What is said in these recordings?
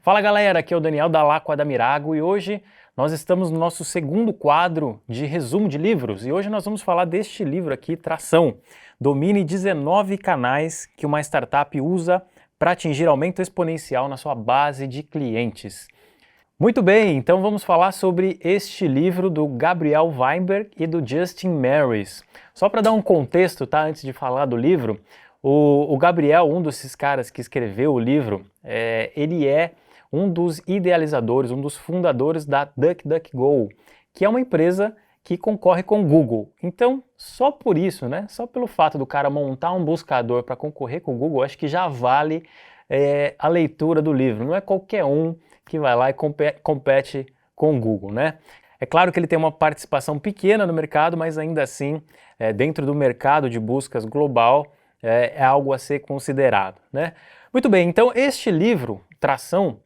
Fala galera, aqui é o Daniel da Laqua da Mirago e hoje nós estamos no nosso segundo quadro de resumo de livros e hoje nós vamos falar deste livro aqui, Tração. Domine 19 canais que uma startup usa para atingir aumento exponencial na sua base de clientes. Muito bem, então vamos falar sobre este livro do Gabriel Weinberg e do Justin Mares. Só para dar um contexto, tá, antes de falar do livro, o Gabriel, um desses caras que escreveu o livro, ele é um dos idealizadores, um dos fundadores da DuckDuckGo, que é uma empresa que concorre com o Google. Então, só por isso, né, só pelo fato do cara montar um buscador para concorrer com o Google, acho que já vale a leitura do livro. Não é qualquer um que vai lá e compete com o Google, né? É claro que ele tem uma participação pequena no mercado, mas ainda assim, dentro do mercado de buscas global, é algo a ser considerado, né? Muito bem, então este livro, Tração,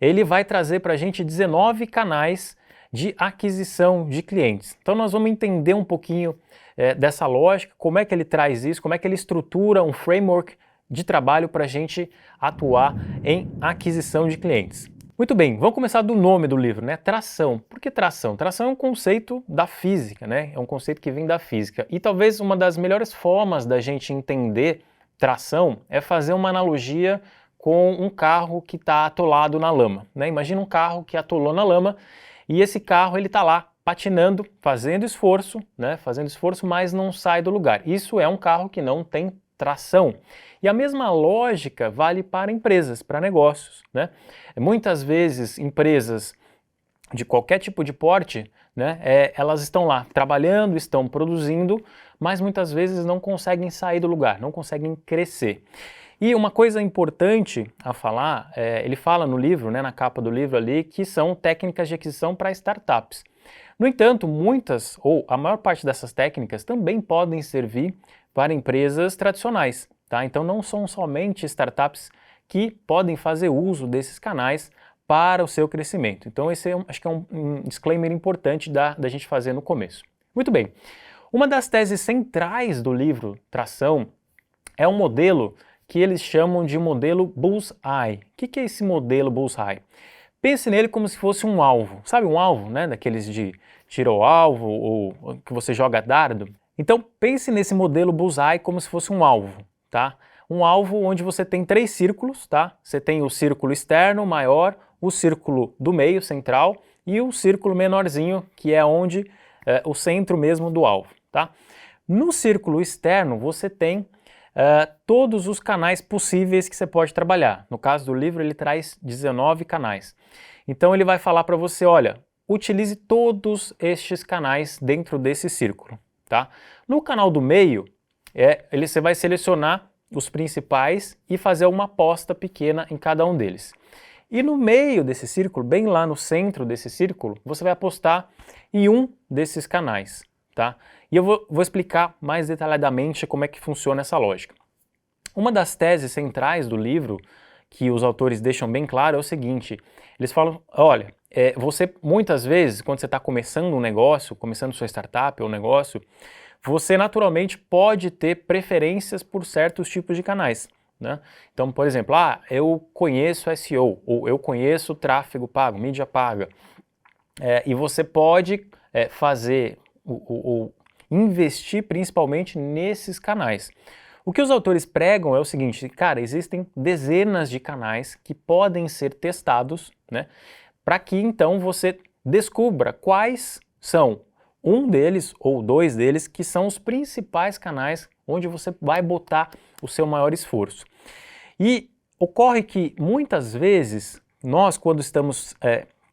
ele vai trazer para a gente 19 canais de aquisição de clientes. Então nós vamos entender um pouquinho dessa lógica, como é que ele traz isso, como é que ele estrutura um framework de trabalho para a gente atuar em aquisição de clientes. Muito bem, vamos começar do nome do livro, né? Tração. Por que tração? Tração é um conceito da física, né? É um conceito que vem da física. E talvez uma das melhores formas da gente entender tração é fazer uma analogia com um carro que está atolado na lama, né? Imagina um carro que atolou na lama e esse carro ele está lá patinando, fazendo esforço, né? Fazendo esforço, mas não sai do lugar. Isso é um carro que não tem tração. E a mesma lógica vale para empresas, para negócios, né? Muitas vezes empresas de qualquer tipo de porte, né, elas estão lá trabalhando, estão produzindo, mas muitas vezes não conseguem sair do lugar, não conseguem crescer. E uma coisa importante a falar, ele fala no livro, né, na capa do livro ali, que são técnicas de aquisição para startups. No entanto, muitas, ou a maior parte dessas técnicas também podem servir para empresas tradicionais, tá? Então não são somente startups que podem fazer uso desses canais para o seu crescimento. Então esse acho que é um disclaimer importante da gente fazer no começo. Muito bem, uma das teses centrais do livro Tração é um modelo que eles chamam de modelo Bullseye. O que é esse modelo Bullseye? Pense nele como se fosse um alvo. Sabe um alvo, né? Daqueles de tiro ao alvo ou que você joga dardo? Então pense nesse modelo Bullseye como se fosse um alvo, tá? Um alvo onde você tem 3 círculos, tá? Você tem o círculo externo maior, o círculo do meio central e o círculo menorzinho, que é onde o centro mesmo do alvo, tá? No círculo externo você tem todos os canais possíveis que você pode trabalhar. No caso do livro ele traz 19 canais. Então ele vai falar para você, olha, utilize todos estes canais dentro desse círculo, tá? No canal do meio, você vai selecionar os principais e fazer uma aposta pequena em cada um deles. E no meio desse círculo, bem lá no centro desse círculo, você vai apostar em um desses canais, tá? E eu vou explicar mais detalhadamente como é que funciona essa lógica. Uma das teses centrais do livro, que os autores deixam bem claro, é o seguinte, eles falam, olha, você muitas vezes, quando você está começando um negócio, começando sua startup ou negócio, você naturalmente pode ter preferências por certos tipos de canais, né? Então, por exemplo, eu conheço SEO, ou eu conheço tráfego pago, mídia paga, e você pode fazer investir principalmente nesses canais. O que os autores pregam é o seguinte, cara, existem dezenas de canais que podem ser testados, né, para que então você descubra quais são um deles ou 2 deles que são os principais canais onde você vai botar o seu maior esforço. E ocorre que muitas vezes nós, quando estamos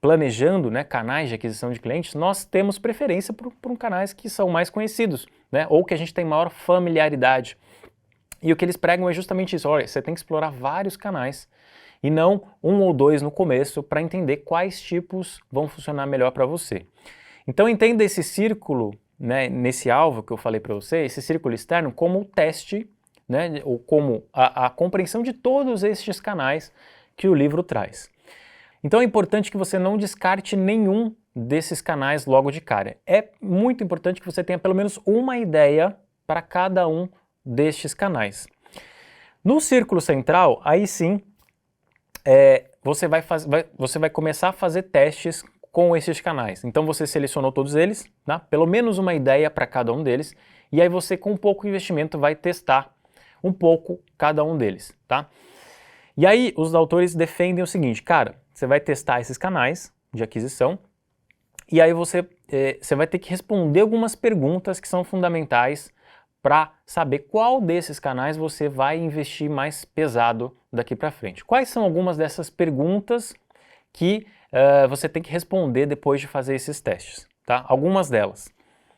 planejando, né, canais de aquisição de clientes, nós temos preferência por canais que são mais conhecidos, né, ou que a gente tem maior familiaridade. E o que eles pregam é justamente isso, olha, você tem que explorar vários canais e não 1 ou 2 no começo para entender quais tipos vão funcionar melhor para você. Então entenda esse círculo, né, nesse alvo que eu falei para você, esse círculo externo como o teste, né, ou como a compreensão de todos estes canais que o livro traz. Então é importante que você não descarte nenhum desses canais logo de cara. É muito importante que você tenha pelo menos uma ideia para cada um destes canais. No círculo central, aí sim, você vai começar a fazer testes com esses canais. Então você selecionou todos eles, tá? Pelo menos uma ideia para cada um deles, e aí você com um pouco de investimento vai testar um pouco cada um deles, tá? E aí os autores defendem o seguinte, cara, você vai testar esses canais de aquisição, e aí você vai ter que responder algumas perguntas que são fundamentais para saber qual desses canais você vai investir mais pesado daqui para frente. Quais são algumas dessas perguntas que você tem que responder depois de fazer esses testes, tá? Algumas delas.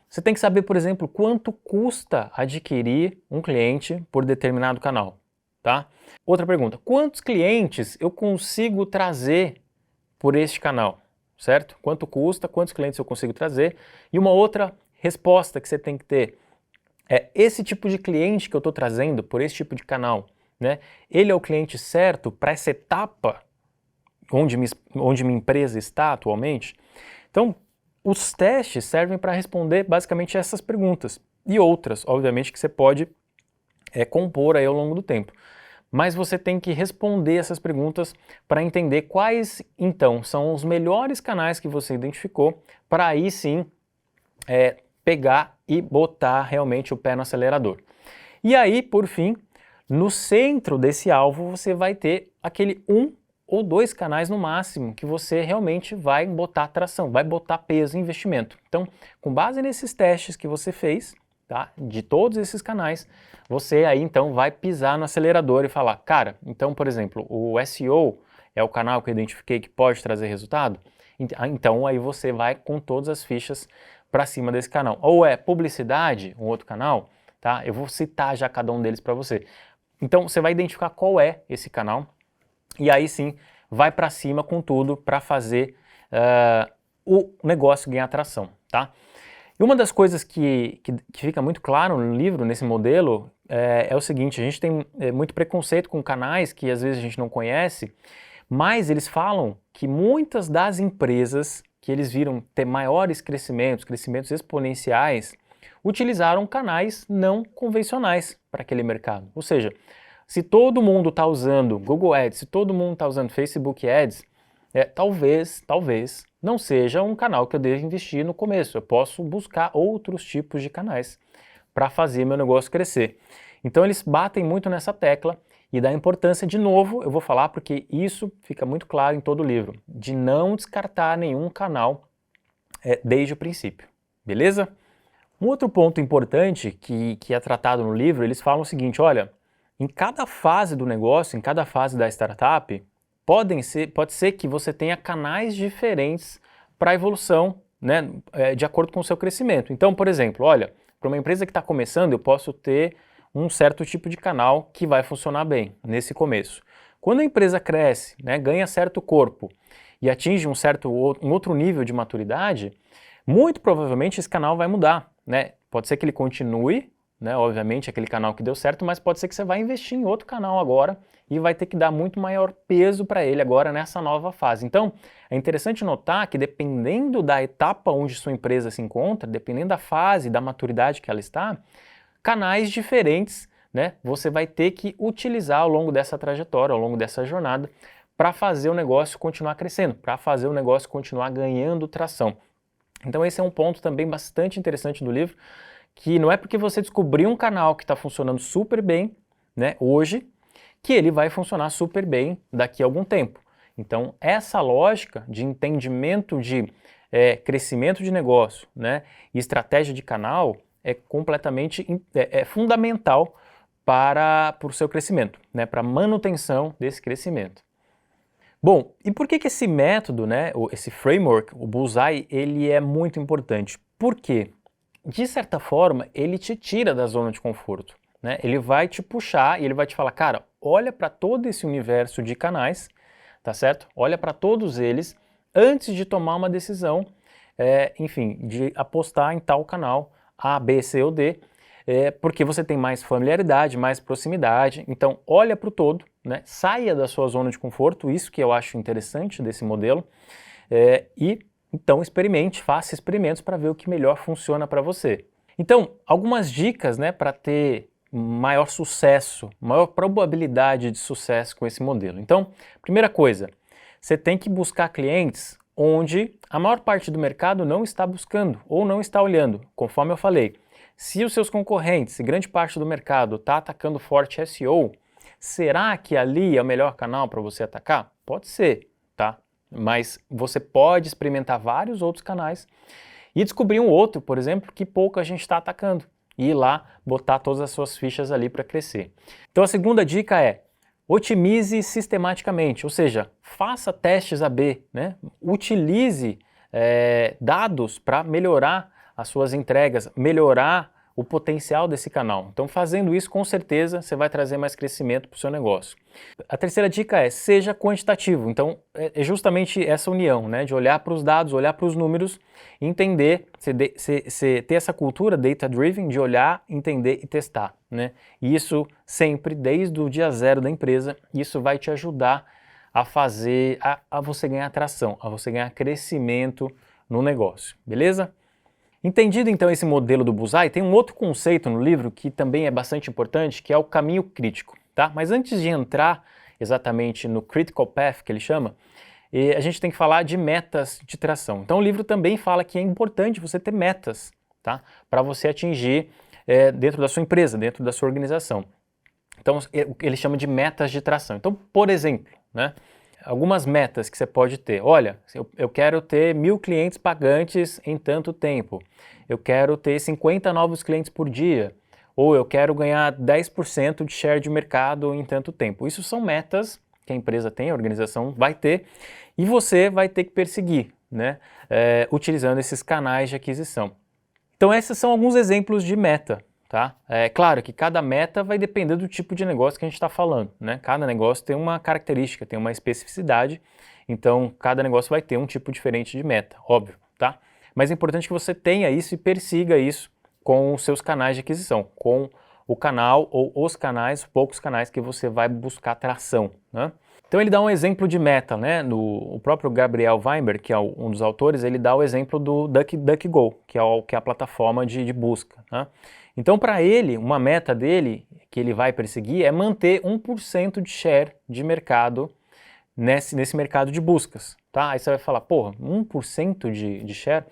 Você tem que saber, por exemplo, quanto custa adquirir um cliente por determinado canal, tá? Outra pergunta, quantos clientes eu consigo trazer por este canal, certo? Quanto custa, quantos clientes eu consigo trazer? E uma outra resposta que você tem que ter é esse tipo de cliente que eu estou trazendo por esse tipo de canal, né? Ele é o cliente certo para essa etapa onde minha empresa está atualmente? Então, os testes servem para responder basicamente essas perguntas e outras, obviamente, que você pode compor aí ao longo do tempo. Mas você tem que responder essas perguntas para entender quais, então, são os melhores canais que você identificou para aí sim pegar e botar realmente o pé no acelerador. E aí, por fim, no centro desse alvo você vai ter aquele 1 ou 2 canais no máximo que você realmente vai botar tração, vai botar peso em investimento. Então, com base nesses testes que você fez, tá, de todos esses canais, você aí então vai pisar no acelerador e falar, cara, então, por exemplo, o SEO é o canal que eu identifiquei que pode trazer resultado, então aí você vai com todas as fichas para cima desse canal. Ou é publicidade, um outro canal, tá? Eu vou citar já cada um deles para você. Então, você vai identificar qual é esse canal, e aí sim, vai para cima com tudo para fazer o negócio ganhar atração, tá? E uma das coisas que fica muito claro no livro, nesse modelo, é o seguinte, a gente tem muito preconceito com canais que às vezes a gente não conhece, mas eles falam que muitas das empresas que eles viram ter maiores crescimentos exponenciais, utilizaram canais não convencionais para aquele mercado. Ou seja, se todo mundo está usando Google Ads, se todo mundo está usando Facebook Ads, talvez não seja um canal que eu devo investir no começo. Eu posso buscar outros tipos de canais para fazer meu negócio crescer. Então eles batem muito nessa tecla e da importância, de novo, eu vou falar porque isso fica muito claro em todo o livro, de não descartar nenhum canal desde o princípio, beleza? Um outro ponto importante que é tratado no livro, eles falam o seguinte, olha, em cada fase do negócio, em cada fase da startup, pode ser que você tenha canais diferentes para a evolução, né, de acordo com o seu crescimento. Então, por exemplo, olha, para uma empresa que está começando, eu posso ter um certo tipo de canal que vai funcionar bem nesse começo. Quando a empresa cresce, né, ganha certo corpo e atinge um outro nível de maturidade, muito provavelmente esse canal vai mudar, né? Pode ser que ele continue, né, obviamente, aquele canal que deu certo, mas pode ser que você vai investir em outro canal agora e vai ter que dar muito maior peso para ele agora nessa nova fase. Então, é interessante notar que dependendo da etapa onde sua empresa se encontra, dependendo da fase, da maturidade que ela está, canais diferentes, né, você vai ter que utilizar ao longo dessa trajetória, ao longo dessa jornada, para fazer o negócio continuar crescendo, para fazer o negócio continuar ganhando tração. Então esse é um ponto também bastante interessante do livro, que não é porque você descobriu um canal que está funcionando super bem, né, hoje, que ele vai funcionar super bem daqui a algum tempo. Então essa lógica de entendimento de crescimento de negócio, né, e estratégia de canal é completamente fundamental para o seu crescimento, né, para a manutenção desse crescimento. Bom, e por que esse método, né, esse framework, o Bullseye, ele é muito importante? Por quê? De certa forma, ele te tira da zona de conforto, né? Ele vai te puxar e ele vai te falar, cara, olha para todo esse universo de canais, tá certo? Olha para todos eles antes de tomar uma decisão, enfim, de apostar em tal canal A, B, C ou D, porque você tem mais familiaridade, mais proximidade, então olha para o todo, né? Saia da sua zona de conforto, isso que eu acho interessante desse modelo, e então experimente, faça experimentos para ver o que melhor funciona para você. Então, algumas dicas, né, para ter maior sucesso, maior probabilidade de sucesso com esse modelo. Então, primeira coisa, você tem que buscar clientes onde a maior parte do mercado não está buscando ou não está olhando. Conforme eu falei, se os seus concorrentes e grande parte do mercado está atacando forte SEO, será que ali é o melhor canal para você atacar? Pode ser, tá? Mas você pode experimentar vários outros canais e descobrir um outro, por exemplo, que pouco a gente está atacando e ir lá botar todas as suas fichas ali para crescer. Então a segunda dica é: otimize sistematicamente, ou seja, faça testes AB, né? Utilize dados para melhorar as suas entregas, melhorar o potencial desse canal. Então, fazendo isso, com certeza, você vai trazer mais crescimento para o seu negócio. A terceira dica é: seja quantitativo. Então, é justamente essa união, né? De olhar para os dados, olhar para os números, entender, você ter essa cultura data-driven de olhar, entender e testar, né? E isso sempre, desde o dia zero da empresa, isso vai te ajudar a fazer, a você ganhar atração, a você ganhar crescimento no negócio, beleza? Entendido então esse modelo do Bullseye, tem um outro conceito no livro que também é bastante importante, que é o caminho crítico, tá? Mas antes de entrar exatamente no critical path, que ele chama, a gente tem que falar de metas de tração. Então o livro também fala que é importante você ter metas, tá? Para você atingir dentro da sua empresa, dentro da sua organização. Então ele chama de metas de tração. Então, por exemplo, né? Algumas metas que você pode ter. Olha, eu quero ter 1.000 clientes pagantes em tanto tempo. Eu quero ter 50 novos clientes por dia. Ou eu quero ganhar 10% de share de mercado em tanto tempo. Isso são metas que a empresa tem, a organização vai ter, e você vai ter que perseguir, né? Utilizando esses canais de aquisição. Então esses são alguns exemplos de meta. Tá? É claro que cada meta vai depender do tipo de negócio que a gente está falando, né? Cada negócio tem uma característica, tem uma especificidade, então cada negócio vai ter um tipo diferente de meta, óbvio, tá? Mas é importante que você tenha isso e persiga isso com os seus canais de aquisição, com o canal ou os canais, poucos canais que você vai buscar tração, né? Então ele dá um exemplo de meta, né? O próprio Gabriel Weinberg, que é um dos autores, ele dá o exemplo do DuckDuckGo, que é a plataforma de busca, né? Então, para ele, uma meta dele, que ele vai perseguir, é manter 1% de share de mercado nesse mercado de buscas, tá? Aí você vai falar, porra, 1% de share?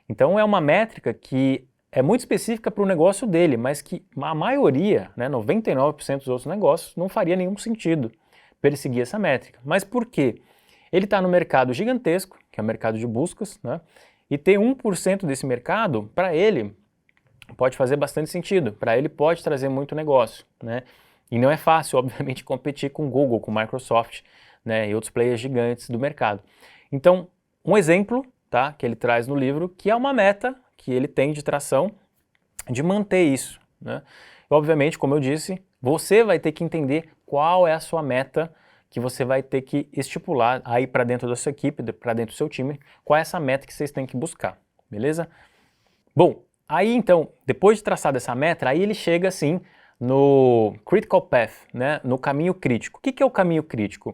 Então é uma métrica que é muito específica para o negócio dele, mas que a maioria, né, 99% dos outros negócios, não faria nenhum sentido perseguir essa métrica. Mas por quê? Ele está no mercado gigantesco, que é o mercado de buscas, né? E ter 1% desse mercado, para ele, pode fazer bastante sentido, para ele pode trazer muito negócio, né? E não é fácil, obviamente, competir com Google, com Microsoft, né, e outros players gigantes do mercado. Então, um exemplo, tá, que ele traz no livro, que é uma meta que ele tem de tração, de manter isso, né? E, obviamente, como eu disse, você vai ter que entender qual é a sua meta que você vai ter que estipular aí para dentro da sua equipe, para dentro do seu time, qual é essa meta que vocês têm que buscar, beleza? Bom, aí então, depois de traçar essa meta, aí ele chega assim no critical path, né, no caminho crítico. O que é o caminho crítico?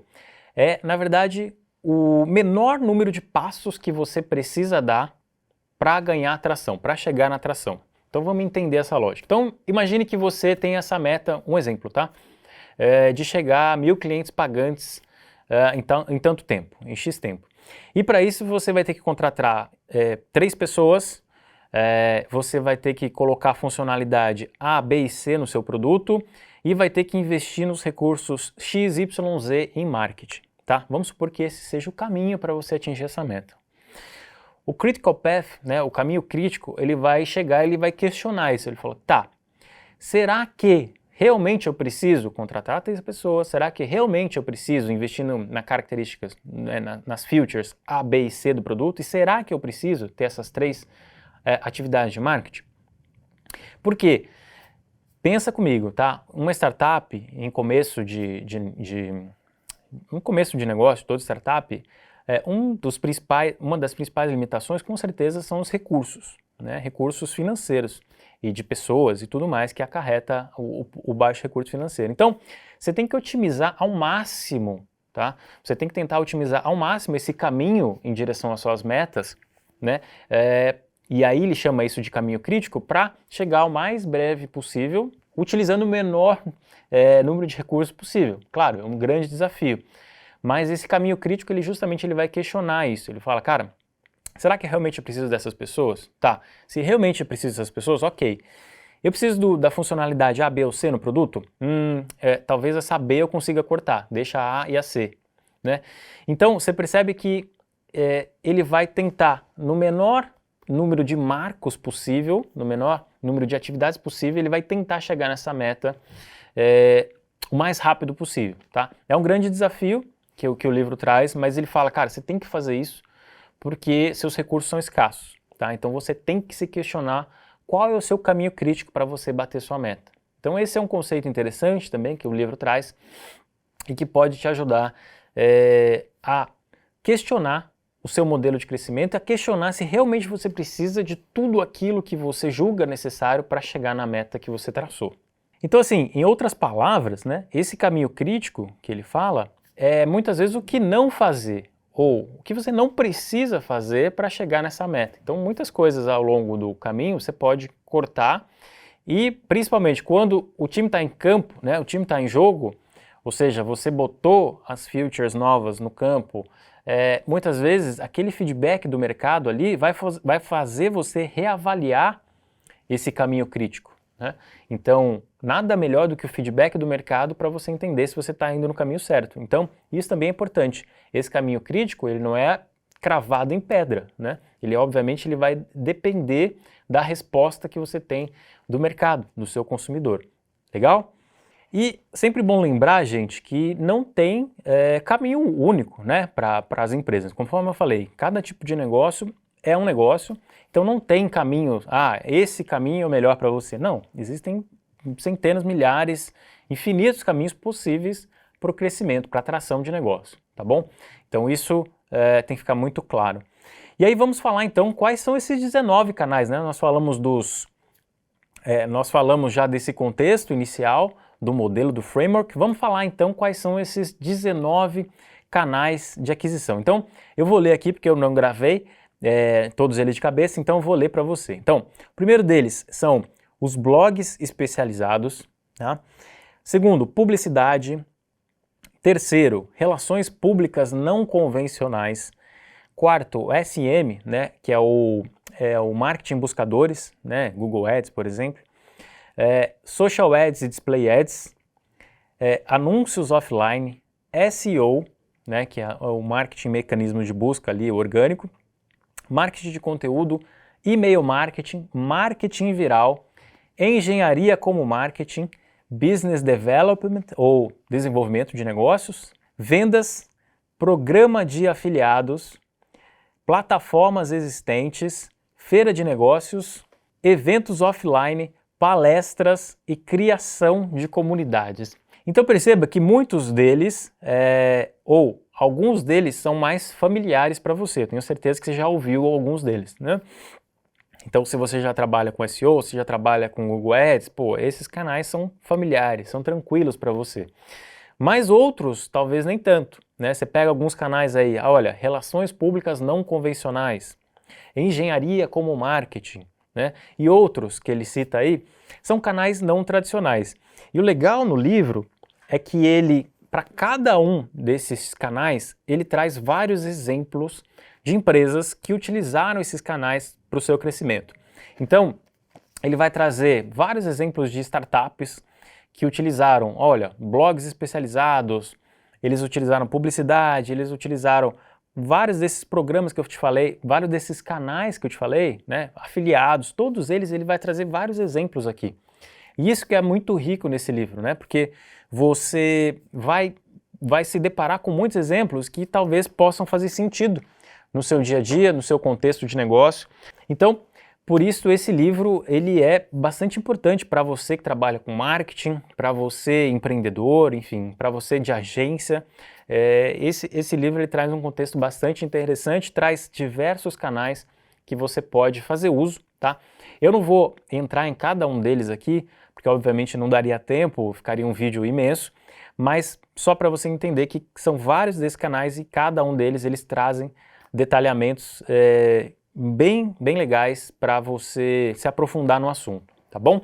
É, na verdade, o menor número de passos que você precisa dar para ganhar atração, para chegar na atração. Então vamos entender essa lógica. Então imagine que você tem essa meta, um exemplo, tá? De chegar a 1.000 clientes pagantes em tanto tempo, em X tempo. E para isso você vai ter que contratar 3 pessoas. Você vai ter que colocar funcionalidade A, B e C no seu produto e vai ter que investir nos recursos X, Y, Z em marketing, tá? Vamos supor que esse seja o caminho para você atingir essa meta. O critical path, né, o caminho crítico, ele vai chegar, ele vai questionar isso. Ele fala, tá, será que realmente eu preciso contratar 3 pessoas? Será que realmente eu preciso investir nas características, né, nas features A, B e C do produto? E será que eu preciso ter essas 3 atividades de marketing? Porque, pensa comigo, tá? Uma startup em começo um começo de negócio, toda startup, uma das principais limitações, com certeza, são os recursos, né? Recursos financeiros e de pessoas e tudo mais que acarreta o baixo recurso financeiro. Então, você tem que otimizar ao máximo, tá? Você tem que tentar otimizar ao máximo esse caminho em direção às suas metas, né? E aí ele chama isso de caminho crítico para chegar o mais breve possível utilizando o menor número de recursos possível. Claro, é um grande desafio, mas esse caminho crítico, ele justamente ele vai questionar isso. Ele fala, cara, será que realmente eu preciso dessas pessoas? Tá, se realmente eu preciso dessas pessoas, ok. Eu preciso da funcionalidade A, B ou C no produto? Talvez essa B eu consiga cortar, deixa a A e a C, né? Então, você percebe que ele vai tentar, no menor número de marcos possível, no menor número de atividades possível, ele vai tentar chegar nessa meta o mais rápido possível, tá? É um grande desafio que o livro traz, mas ele fala, cara, você tem que fazer isso porque seus recursos são escassos, tá? Então você tem que se questionar qual é o seu caminho crítico para você bater sua meta. Então esse é um conceito interessante também que o livro traz e que pode te ajudar a questionar o seu modelo de crescimento, a questionar se realmente você precisa de tudo aquilo que você julga necessário para chegar na meta que você traçou. Então assim, em outras palavras, né, esse caminho crítico que ele fala é muitas vezes o que não fazer, ou o que você não precisa fazer para chegar nessa meta. Então muitas coisas ao longo do caminho você pode cortar e principalmente quando o time está em campo, né, o time está em jogo, ou seja, você botou as features novas no campo, muitas vezes aquele feedback do mercado ali vai fazer você reavaliar esse caminho crítico, né? Então nada melhor do que o feedback do mercado para você entender se você está indo no caminho certo. Então isso também é importante. Esse caminho crítico ele não é cravado em pedra, né? Ele obviamente ele vai depender da resposta que você tem do mercado, do seu consumidor. Legal? E sempre bom lembrar, gente, que não tem caminho único, né, para as empresas. Conforme eu falei, cada tipo de negócio é um negócio, então não tem caminho, esse caminho é o melhor para você. Não, existem centenas, milhares, infinitos caminhos possíveis para o crescimento, para a atração de negócio, tá bom? Então isso tem que ficar muito claro. E aí vamos falar então quais são esses 19 canais, né? Nós falamos já desse contexto inicial, do modelo, do framework. Vamos falar então quais são esses 19 canais de aquisição. Então, eu vou ler aqui porque eu não gravei todos eles de cabeça, então eu vou ler para você. Então, o primeiro deles são os blogs especializados, tá? Segundo, publicidade. Terceiro, relações públicas não convencionais. Quarto, SM, né, que é o marketing buscadores, né, Google Ads, por exemplo. Social Ads e Display Ads, anúncios offline, SEO, né, que é o marketing mecanismo de busca ali, orgânico, marketing de conteúdo, e-mail marketing, marketing viral, engenharia como marketing, business development ou desenvolvimento de negócios, vendas, programa de afiliados, plataformas existentes, feira de negócios, eventos offline, palestras e criação de comunidades. Então perceba que muitos deles, ou alguns deles, são mais familiares para você. Eu tenho certeza que você já ouviu alguns deles, né? Então se você já trabalha com SEO, se já trabalha com Google Ads, esses canais são familiares, são tranquilos para você. Mas outros, talvez nem tanto, né? Você pega alguns canais aí, olha, relações públicas não convencionais, engenharia como marketing, né? E outros que ele cita aí são canais não tradicionais. E o legal no livro é que ele, para cada um desses canais, ele traz vários exemplos de empresas que utilizaram esses canais para o seu crescimento. Então, ele vai trazer vários exemplos de startups que utilizaram, olha, blogs especializados, eles utilizaram publicidade, eles utilizaram vários desses programas que eu te falei, vários desses canais que eu te falei, né, afiliados, todos eles, ele vai trazer vários exemplos aqui. E isso que é muito rico nesse livro, né, porque você vai se deparar com muitos exemplos que talvez possam fazer sentido no seu dia a dia, no seu contexto de negócio. Então, por isso esse livro ele é bastante importante para você que trabalha com marketing, para você empreendedor, enfim, para você de agência. Esse livro ele traz um contexto bastante interessante, traz diversos canais que você pode fazer uso, tá? Eu não vou entrar em cada um deles aqui, porque obviamente não daria tempo, ficaria um vídeo imenso, mas só para você entender que são vários desses canais e cada um deles eles trazem detalhamentos bem legais para você se aprofundar no assunto, tá bom?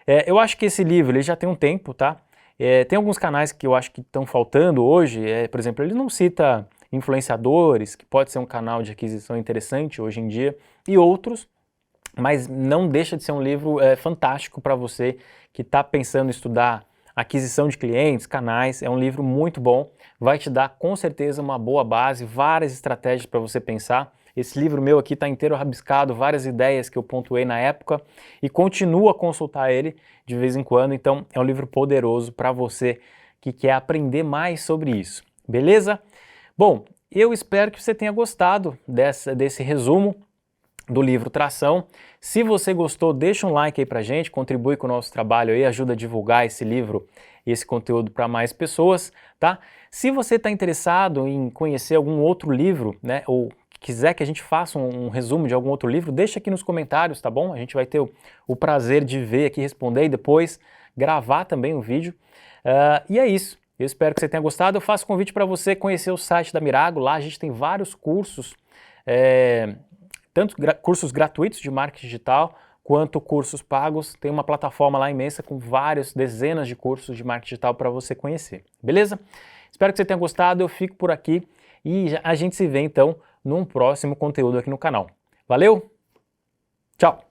Eu acho que esse livro ele já tem um tempo, tá? Tem alguns canais que eu acho que estão faltando hoje, por exemplo, ele não cita influenciadores, que pode ser um canal de aquisição interessante hoje em dia, e outros, mas não deixa de ser um livro fantástico para você que está pensando em estudar aquisição de clientes, canais. É um livro muito bom, vai te dar com certeza uma boa base, várias estratégias para você pensar. Esse livro meu aqui está inteiro rabiscado, várias ideias que eu pontuei na época e continuo a consultar ele de vez em quando, então é um livro poderoso para você que quer aprender mais sobre isso, beleza? Bom, eu espero que você tenha gostado desse resumo do livro Tração. Se você gostou, deixa um like aí pra gente, contribui com o nosso trabalho aí, ajuda a divulgar esse livro e esse conteúdo para mais pessoas, tá? Se você está interessado em conhecer algum outro livro, né, ou quiser que a gente faça um resumo de algum outro livro, deixa aqui nos comentários, tá bom? A gente vai ter o prazer de ver aqui, responder e depois gravar também um vídeo. E é isso. Eu espero que você tenha gostado. Eu faço convite para você conhecer o site da Mirago. Lá a gente tem vários cursos, tanto cursos gratuitos de marketing digital, quanto cursos pagos. Tem uma plataforma lá imensa com várias dezenas de cursos de marketing digital para você conhecer. Beleza? Espero que você tenha gostado. Eu fico por aqui e a gente se vê então num próximo conteúdo aqui no canal. Valeu? Tchau!